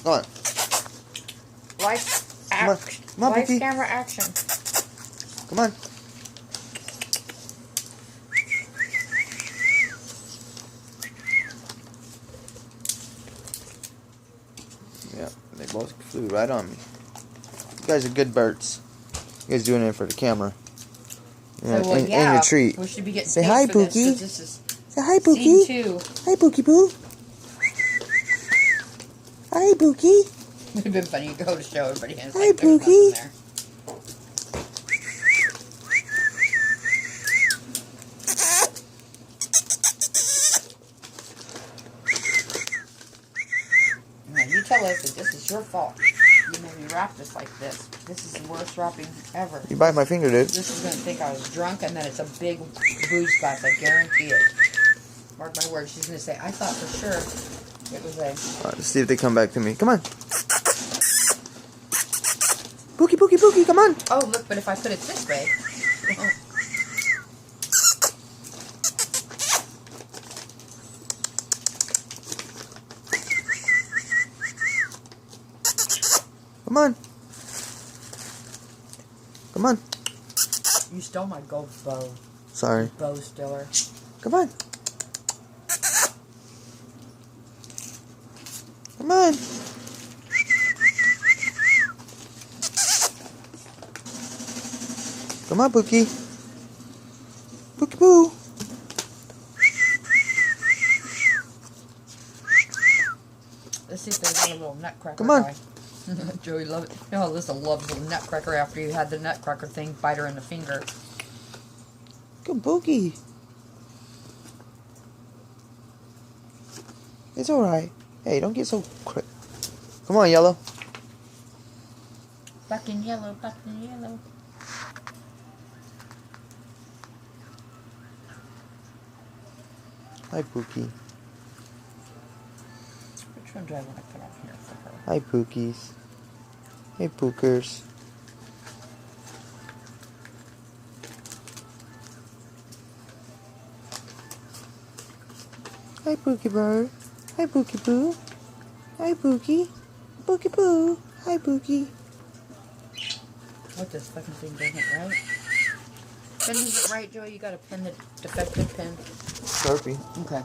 Come on. Live Pookie. camera action. Come on. Yeah, they both flew right on me. You guys are good birds. You guys doing it for the camera. Yeah, well, and your treat. We should be getting Say paid hi, for this, Pookie. 'cause this is Say hi, Pookie. scene 2. Hi, Pookie Poo. Hi, Pookie. It would have been funny to go to show everybody. And it's Hi, like, there's Pookie. nothing there. Now, you tell us that this is your fault. You made me wrap this like this. This is the worst wrapping ever. You bite my finger, dude. This is going to think I was drunk, and then it's a big booze glass. I guarantee it. Mark my words. She's going to say, I thought for sure it was a... Let's see if they come back to me. Come on. Pookie, Pookie, Pookie, come on. Oh, look, but if I put it this way... Come on. Come on. You stole my gold bow. Sorry. Bow stealer. Come on. Come on. Come on, Pookie. Pookie Poo. Let's see if there's a little nutcracker Come on. guy. Joey loves it. You know, Alyssa loves the nutcracker after you had the nutcracker thing bite her in the finger. Good Pookie. It's alright. Hey, don't get so quick. Come on, Yellow. Back in yellow, back in yellow. Hi, Pookie. Which one do I want to put on here for her? Hi, Pookies. Hey, Pookers. Hi, Pookie Bird. Hi, Pookie Poo. Hi, Pookie. Pookie Poo. Hi, Pookie. What, this fucking thing doesn't right? Pin is it right, Joey? You gotta pin the defective pin. Sharpie. Okay.